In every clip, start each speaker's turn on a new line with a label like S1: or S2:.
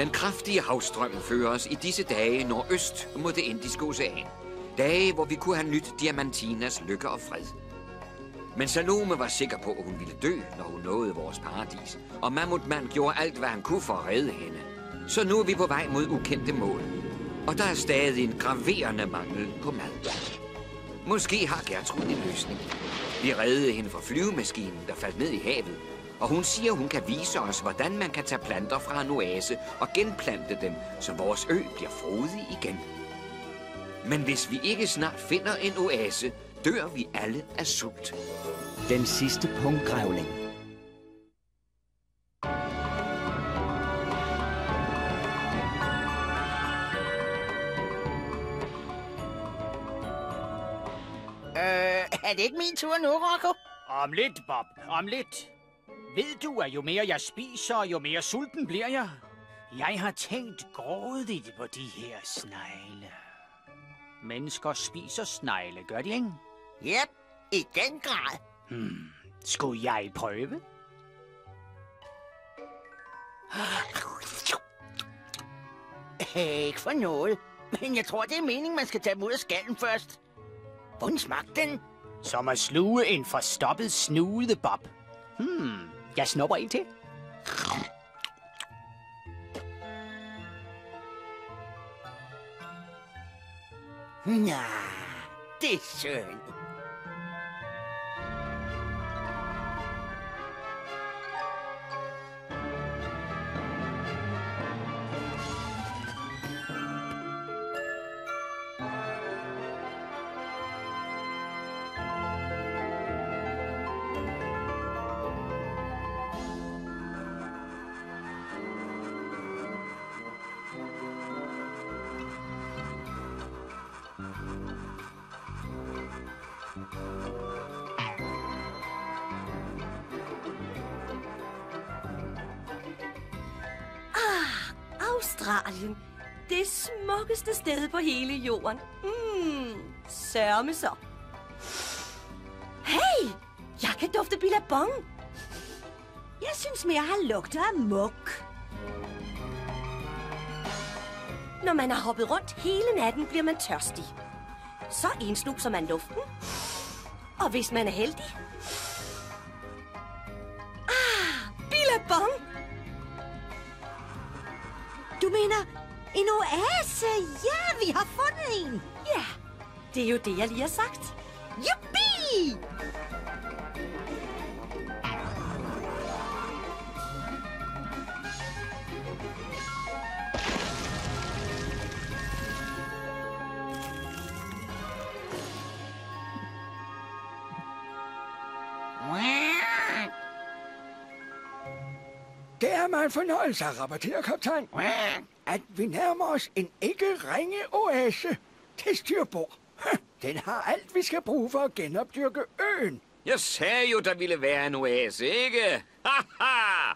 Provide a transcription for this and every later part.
S1: Den kraftige havstrøm fører os i disse dage nordøst mod det Indiske Ocean. Dage, hvor vi kunne have nyt Diamantinas lykke og fred. Men Salome var sikker på, at hun ville dø, når hun nåede vores paradis. Og Mammutmand gjorde alt, hvad han kunne for at redde hende. Så nu er vi på vej mod ukendte mål. Og der er stadig en graverende mangel på mad. Måske har Gertrud en løsning. Vi reddede hende fra flyvemaskinen, der faldt ned i havet. Og hun siger, hun kan vise os, hvordan man kan tage planter fra en oase og genplante dem, så vores ø bliver frodig igen. Men hvis vi ikke snart finder en oase, dør vi alle af sult.
S2: Den sidste punktgrævling.
S3: Er det ikke min tur nu, Rocco?
S4: Om lidt, Bob. Om lidt. Ved du, at jo mere jeg spiser, jo mere sulten bliver jeg? Jeg har tænkt grådigt på de her snegle. Mennesker spiser snegle, gør de ikke?
S3: Yep, i den grad.
S4: Skulle jeg prøve?
S3: Ikke for noget. Men jeg tror, det er meningen, man skal tage dem ud af skallen først. Hvordan smagte den?
S4: Som at sluge en forstoppet snude, Bob. Jeg snupper en til.
S3: Nej, det er synd.
S5: Australien. Det smukkeste sted på hele jorden. Sørme så. Hey! Jeg kan dufte billabong.
S6: Jeg synes mere, han lugter af muk.
S5: Når man har hoppet rundt hele natten, bliver man tørstig. Så indsnuser man luften. Og hvis man er heldig... billabong!
S6: Du mener en oase? Ja, vi har fundet en.
S5: Ja, det er jo det, jeg lige har sagt.
S6: Juppie!
S7: Det er mig en fornøjelse at rapportere, kaptajn, at vi nærmer os en ikke ringe oase til styrbord. Den har alt, vi skal bruge for at genopdyrke øen.
S1: Jeg sagde jo, der ville være en oase, ikke? Haha!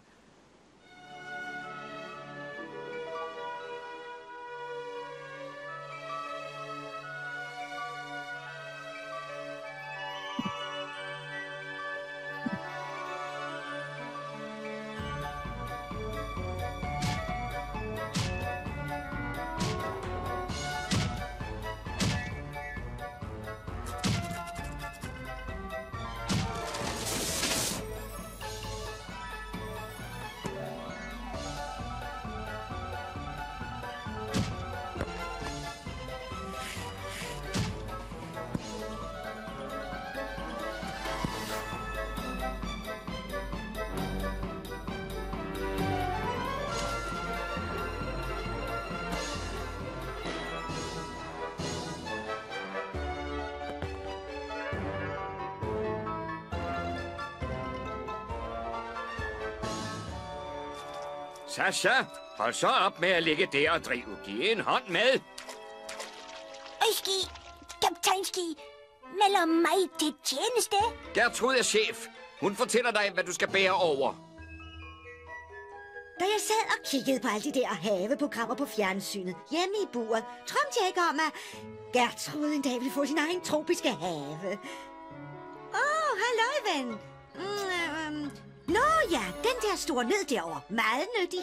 S1: Sasha, hold så op med at ligge der og drive. Giv en hånd med.
S6: Øjski, kaptajnski, melder mig til tjeneste.
S1: Gertrud er chef. Hun fortæller dig, hvad du skal bære over.
S6: Da jeg sad og kiggede på alle de der haveprogrammer på fjernsynet hjemme i buret, drømte jeg ikke om, at Gertrud en dag ville få sin egen tropiske have. Halløj, ven. Nå ja, den der store nød derovre. Meget nyttig.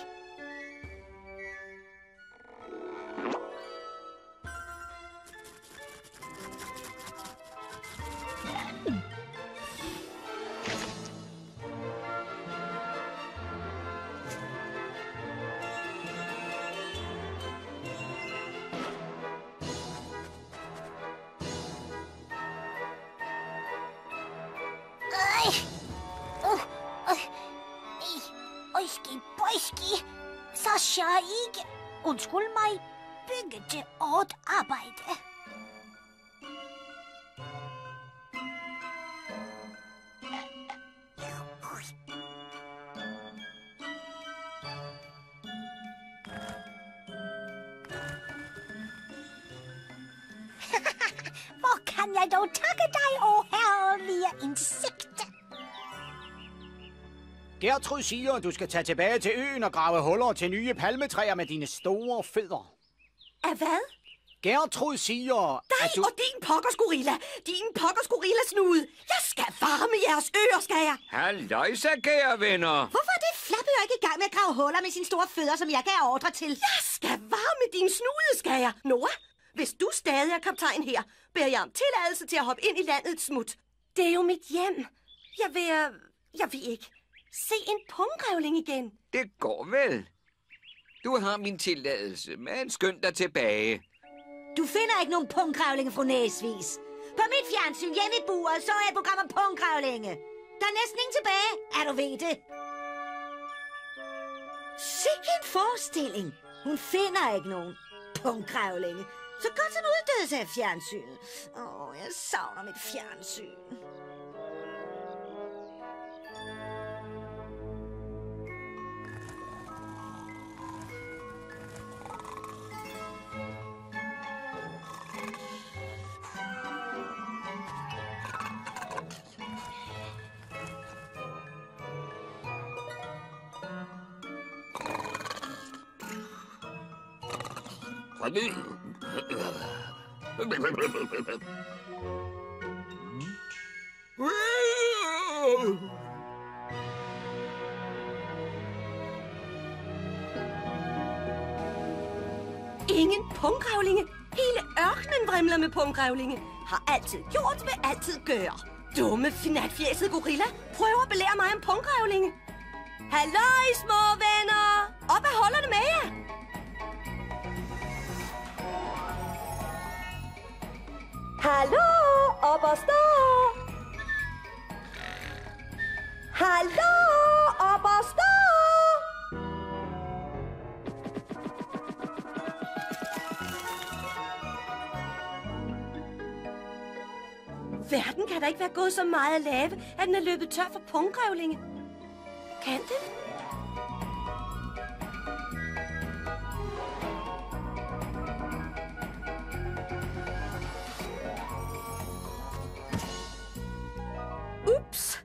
S8: jeg ikke. Undskyld mig. Bygge til hårdt arbejde. Hvor kan jeg dog takke dig, herlige insekt?
S4: Gertrud siger, at du skal tage tilbage til øen og grave huller til nye palmetræer med dine store fødder.
S5: Af hvad?
S4: Gertrud siger,
S5: Dig
S4: at du...
S5: og din pokkersgorilla. Din pokkersgorilla-snude. Jeg skal varme jeres øer, skal jeg.
S1: Halløjsa, kære venner.
S6: Hvorfor er det Flapø ikke i gang med at grave huller med sine store fødder, som jeg gav ordre til?
S5: Jeg skal varme din snude, skal jeg. Nora, hvis du stadig er kaptajn her, beder jeg om tilladelse til at hoppe ind i landet et smut. Det er jo mit hjem. Jeg vil ikke se en punggrævling igen.
S1: Det går vel. Du har min tilladelse, men skynd dig tilbage.
S6: Du finder ikke nogen punggrævlinge, fru Næsvis. På mit fjernsyn hjemme i buret, så er et program om punggrævlinge. Der er næsten ingen tilbage, er du ved det. Sikke en forestilling. Hun finder ikke nogen punggrævlinge. Så godt som uddødes af fjernsynet. Jeg savner mit fjernsyn.
S5: Ingen punggrævlinge. Hele ørkenen vrimler med punggrævlinge. Har altid gjort, vil altid gøre. Dumme, finatfjæsede gorilla prøver at belære mig om punggrævlinge. Halløj, små venner! Op ad hullerne med jer! Hallo, op og stå! Hallo, op og stå! Verden kan da ikke være gået så meget at lave, at den er løbet tør for punggrævlinge. Kan det? Ups!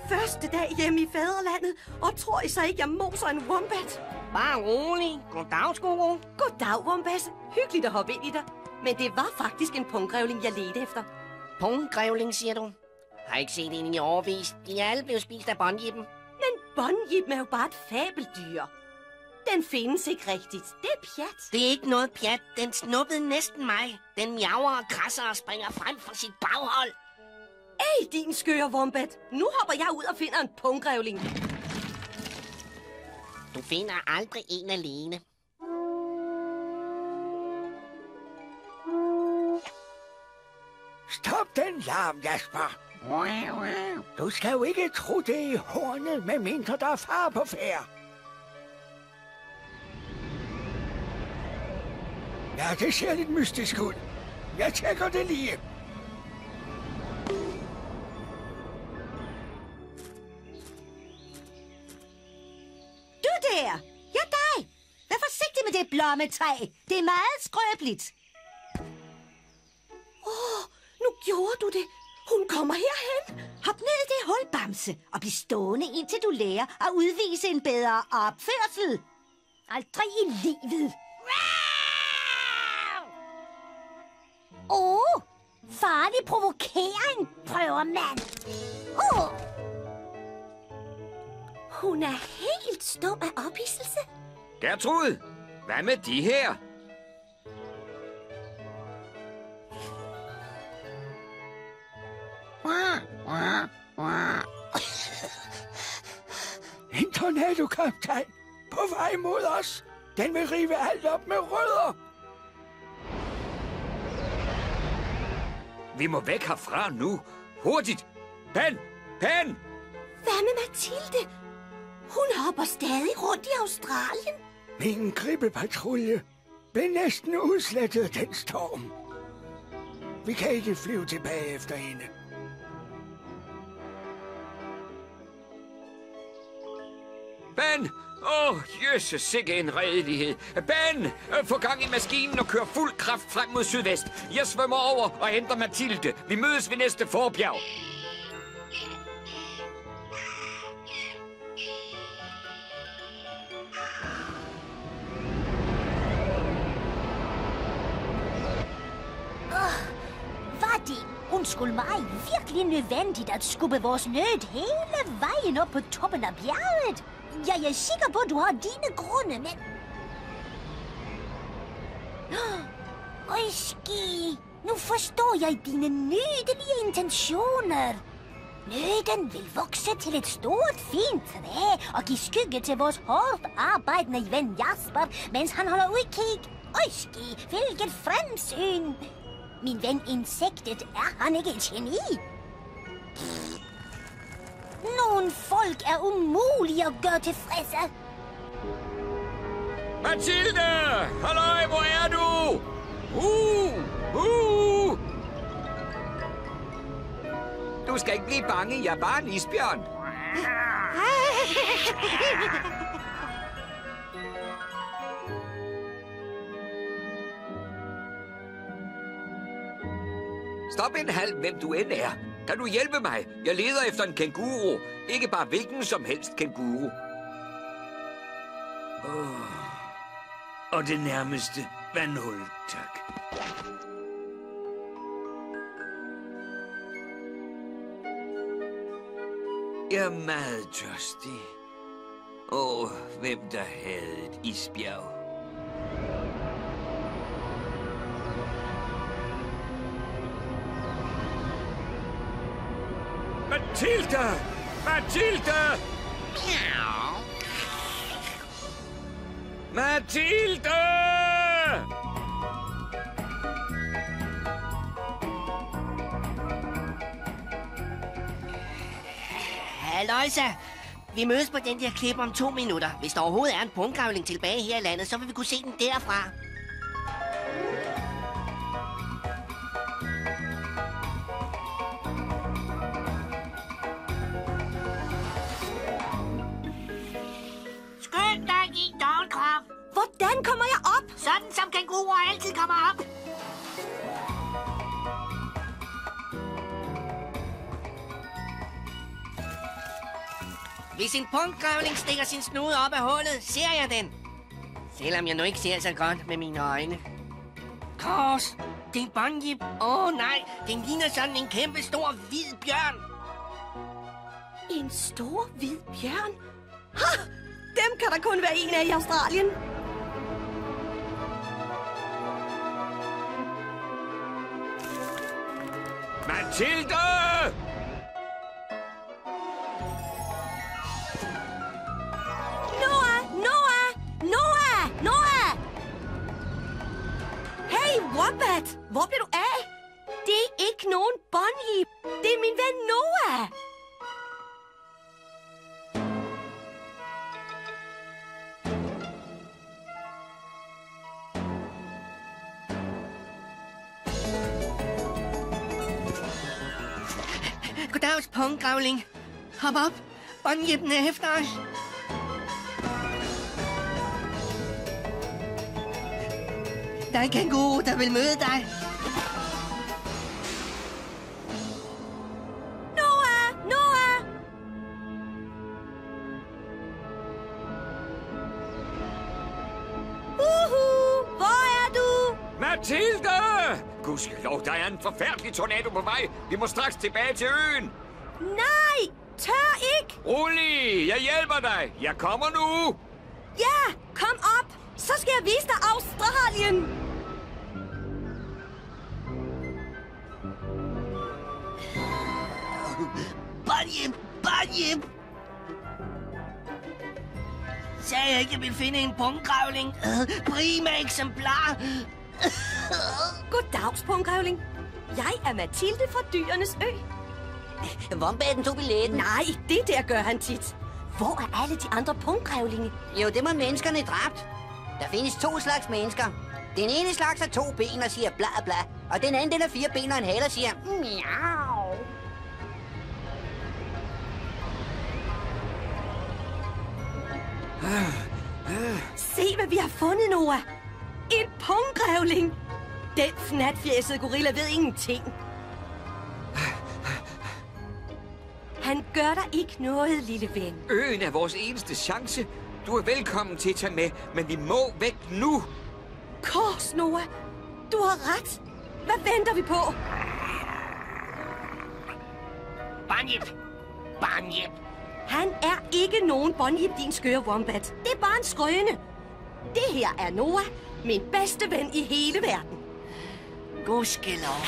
S5: Første dag hjemme i faderlandet, og tror I så ikke, jeg moser en wombat?
S3: Bare rolig. Goddag, Skuro.
S5: Goddag, Wombasse. Hyggeligt at hoppe ind i dig. Men det var faktisk en punggrævling, jeg ledte efter.
S3: Punggrævling, siger du? Har ikke set en i årevis. De er alle blevet spist af båndjippen.
S5: Men båndjippen er jo bare et fabeldyr. Den findes ikke rigtigt. Det er pjat.
S3: Det er ikke noget pjat. Den snuppede næsten mig. Den miaver og krasser og springer frem fra sit baghold.
S5: Ej, din skøre wombat. Nu hopper jeg ud og finder en punggrævling.
S3: Du finder aldrig en alene.
S7: Stop den larm, Jasper. Du skal jo ikke tro det i hornet, medmindre der er far på færd. Ja, det ser lidt mystisk ud. Jeg tjekker det lige.
S6: Du der! Ja, dig! Vær forsigtig med det blommetræ. Det er meget skrøbeligt.
S5: Nu gjorde du det. Hun kommer herhen.
S6: Hop ned i det hul, Bamse, og bliv stående, indtil du lærer at udvise en bedre opførsel. Aldrig i livet.
S8: Farlig provokering, prøver man.
S5: Hun er helt stum af ophidselse.
S1: Gertrud, hvad med de her?
S7: En tornado, kaptajn. På vej mod os. Den vil rive alt op med rødder.
S1: Vi må væk herfra nu. Hurtigt. Pen!
S5: Hvad med Mathilde? Hun hopper stadig rundt i Australien.
S7: Min gribbepatrulje blev næsten udslettet af den storm. Vi kan ikke flyve tilbage efter hende.
S1: Ben! Jøsses, sikke en redelighed. Ben! Få gang i maskinen og kør fuld kraft frem mod sydvest. Jeg svømmer over og henter Mathilde. Vi mødes ved næste forbjerg.
S8: Var det, undskyld mig, virkelig nødvendigt at skubbe vores nød hele vejen op på toppen af bjerget? Jeg er sikker på, at du har dine grunde, men... Øjski, nu forstår jeg dine nydelige intentioner. Nøden vil vokse til et stort, fint træ og give skygge til vores hårdt arbejdende ven Jasper, mens han holder udkig. Øjski, hvilket fremsyn! Min ven insektet, er han ikke et geni? Nogle folk er umulige at gøre tilfredse.
S1: Mathilde! Halløj, hvor er du? Du skal ikke blive bange, jeg er bare en isbjørn. Stop en halv, hvem du end er. Kan du hjælpe mig? Jeg leder efter en kænguru. Ikke bare hvilken som helst kænguru. Og det nærmeste vandhul, tak. Jeg er meget tørstig. Hvem der havde et isbjerg. Mathilde! Mathilde! Miau. Mathilde!
S3: Halløjsa! Vi mødes på den der klip om 2 minutter. Hvis der overhovedet er en punktgrævling tilbage her i landet, så vil vi kunne se den derfra.
S8: Skynd dig, din dovenkrop.
S5: Hvordan kommer jeg op?
S8: Sådan som kænguruer altid kommer op.
S3: Hvis en punktgrævling stikker sin snude op af hullet, ser jeg den. Selvom jeg nu ikke ser så godt med mine øjne. Kors, det er en bonjib. Nej, den ligner sådan en kæmpe stor hvid bjørn.
S5: En stor, hvid bjørn? Ha! Dem kan der kun være en af i Australien.
S1: Mathilde!
S5: Noah! Hey, Wombat! Hvor bliver du af? Det er ikke nogen bonjib. Det er min ven Noah.
S3: Goddags, punktgrævling. Hop op. Bonjiben er efter os. Der er en kænguru, der vil møde dig.
S5: Noah! Hvor er du?
S1: Mathilde! Gudskelov, der er en forfærdelig tornado på vej. Vi må straks tilbage til øen.
S5: Nej! Tør ikke!
S1: Rolig, jeg hjælper dig. Jeg kommer nu.
S5: Ja, kom op! Så skal jeg vise dig Australien!
S3: Bonjib! Sagde jeg ikke, jeg ville finde en punktgrævling? Prima eksemplar.
S5: Goddags, punktgrævling. Jeg er Mathilde fra Dyrenes Ø.
S3: Wombatten tog billetten.
S5: Nej, det der gør han tit. Hvor er alle de andre punktgrævlinge?
S3: Jo, det var menneskerne dræbt.
S9: Der findes 2 slags mennesker. Den ene slags har 2 ben og siger bla bla, og den anden den har 4 ben og en hale og siger miau.
S5: Se, hvad vi har fundet, Noah. En punggrævling. Den fnatfjæsede gorilla ved ingenting. Han gør dig ikke noget, lille ven.
S1: Øen er vores eneste chance. Du er velkommen til at tage med, men vi må væk nu.
S5: Kors, Noah. Du har ret. Hvad venter vi på?
S3: Bunyip! Bunyip!
S5: Han er ikke nogen Bunyip, din skøre wombat. Det er bare en skrøne. Det her er Noah, min bedste ven i hele verden.
S3: Gudskelov.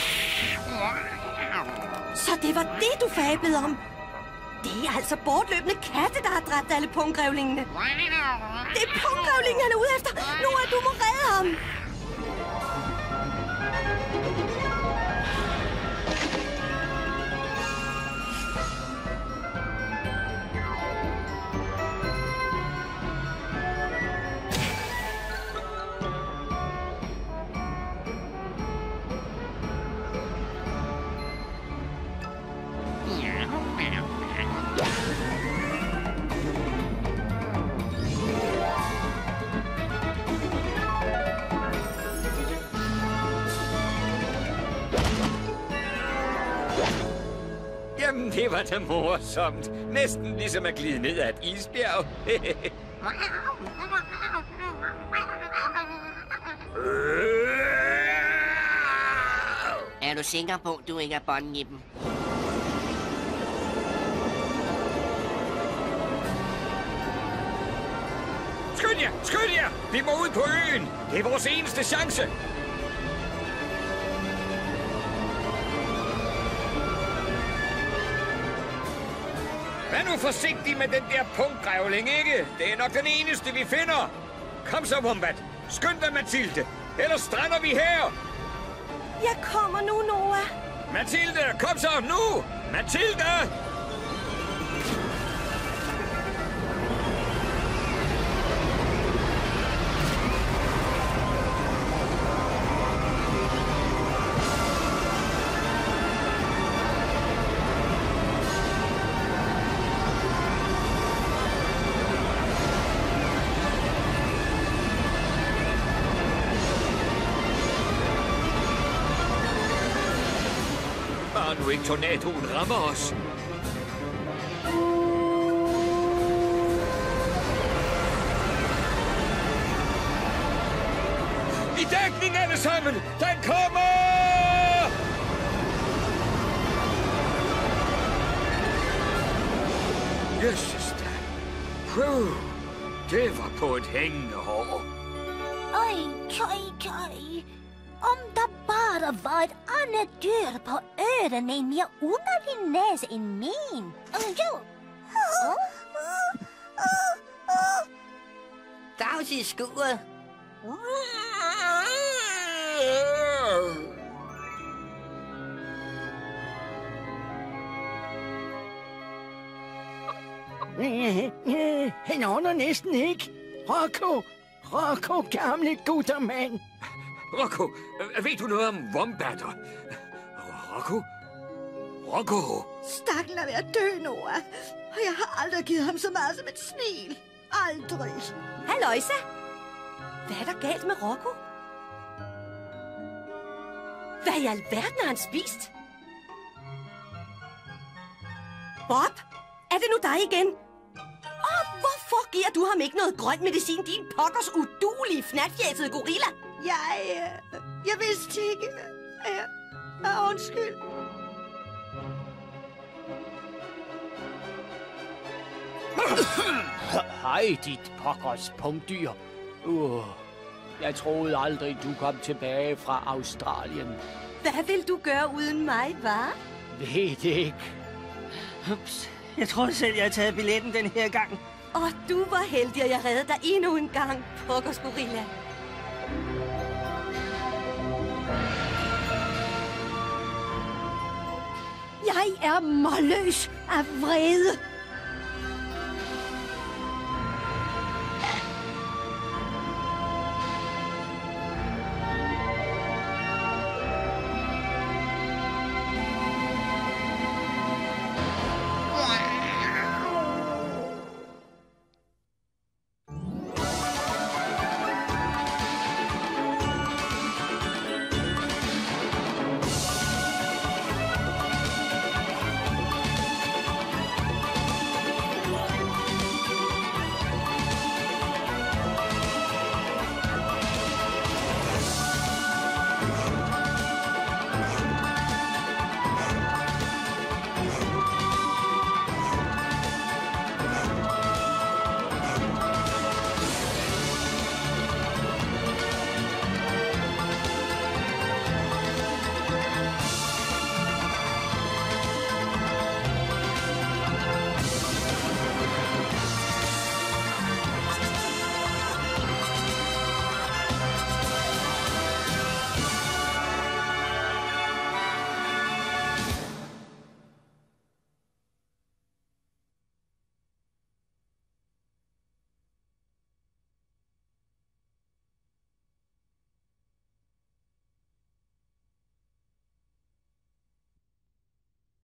S5: Så det var det, du fablede om? Det er altså bortløbende katte, der har dræbt alle punggrævlingene. Det er punggrævlingen, han er ude efter. Noah, du må redde ham.
S1: Jamen, det var da morsomt. Næsten ligesom at glide ned ad et isbjerg.
S3: Er du sikker på, at du ikke er Bunyippen?
S1: Skynd jer! Skynd jer! Vi må ud på øen! Det er vores eneste chance! Vær nu forsigtig med den der punktgrævling, ikke? Det er nok den eneste, vi finder. Kom så, Wombat. Skynd dig, Mathilde. Ellers strander vi her.
S5: Jeg kommer nu, Noah.
S1: Mathilde, kom så nu! Mathilde! Bare nu ikke tornadoen rammer os. I dækning alle sammen! Den kommer! Jøsses da. Det var på et hængende hår.
S8: Øj, køj. Om der bare var et andet dyr på øen med en mere underlig næse end min.
S9: Dags i skuret.
S7: Han ånder næsten ikke. Rocco, gamle guttermand.
S1: Rocco, ved du noget om wombatter? Rocco?
S6: Stakken er ved at dø, Noah. Og jeg har aldrig givet ham så meget som et smil. Aldrig.
S5: Halløjsa. Hvad er der galt med Rocco? Hvad i alverden har han spist? Bob, er det nu dig igen? Og hvorfor giver du ham ikke noget grøn medicin, din pokkers uduelige, fnatfjæsede gorilla?
S6: Jeg vidste ikke. Undskyld.
S4: Hej, dit pokkers punktdyr. Jeg troede aldrig, du kom tilbage fra Australien.
S5: Hvad vil du gøre uden mig, hva'?
S4: Ved det ikke.
S3: Ups. Jeg troede selv, jeg havde taget billetten den her gang.
S5: Og du var heldig, at jeg reddede dig endnu en gang, pokkers gorilla. Jeg er målløs af vrede.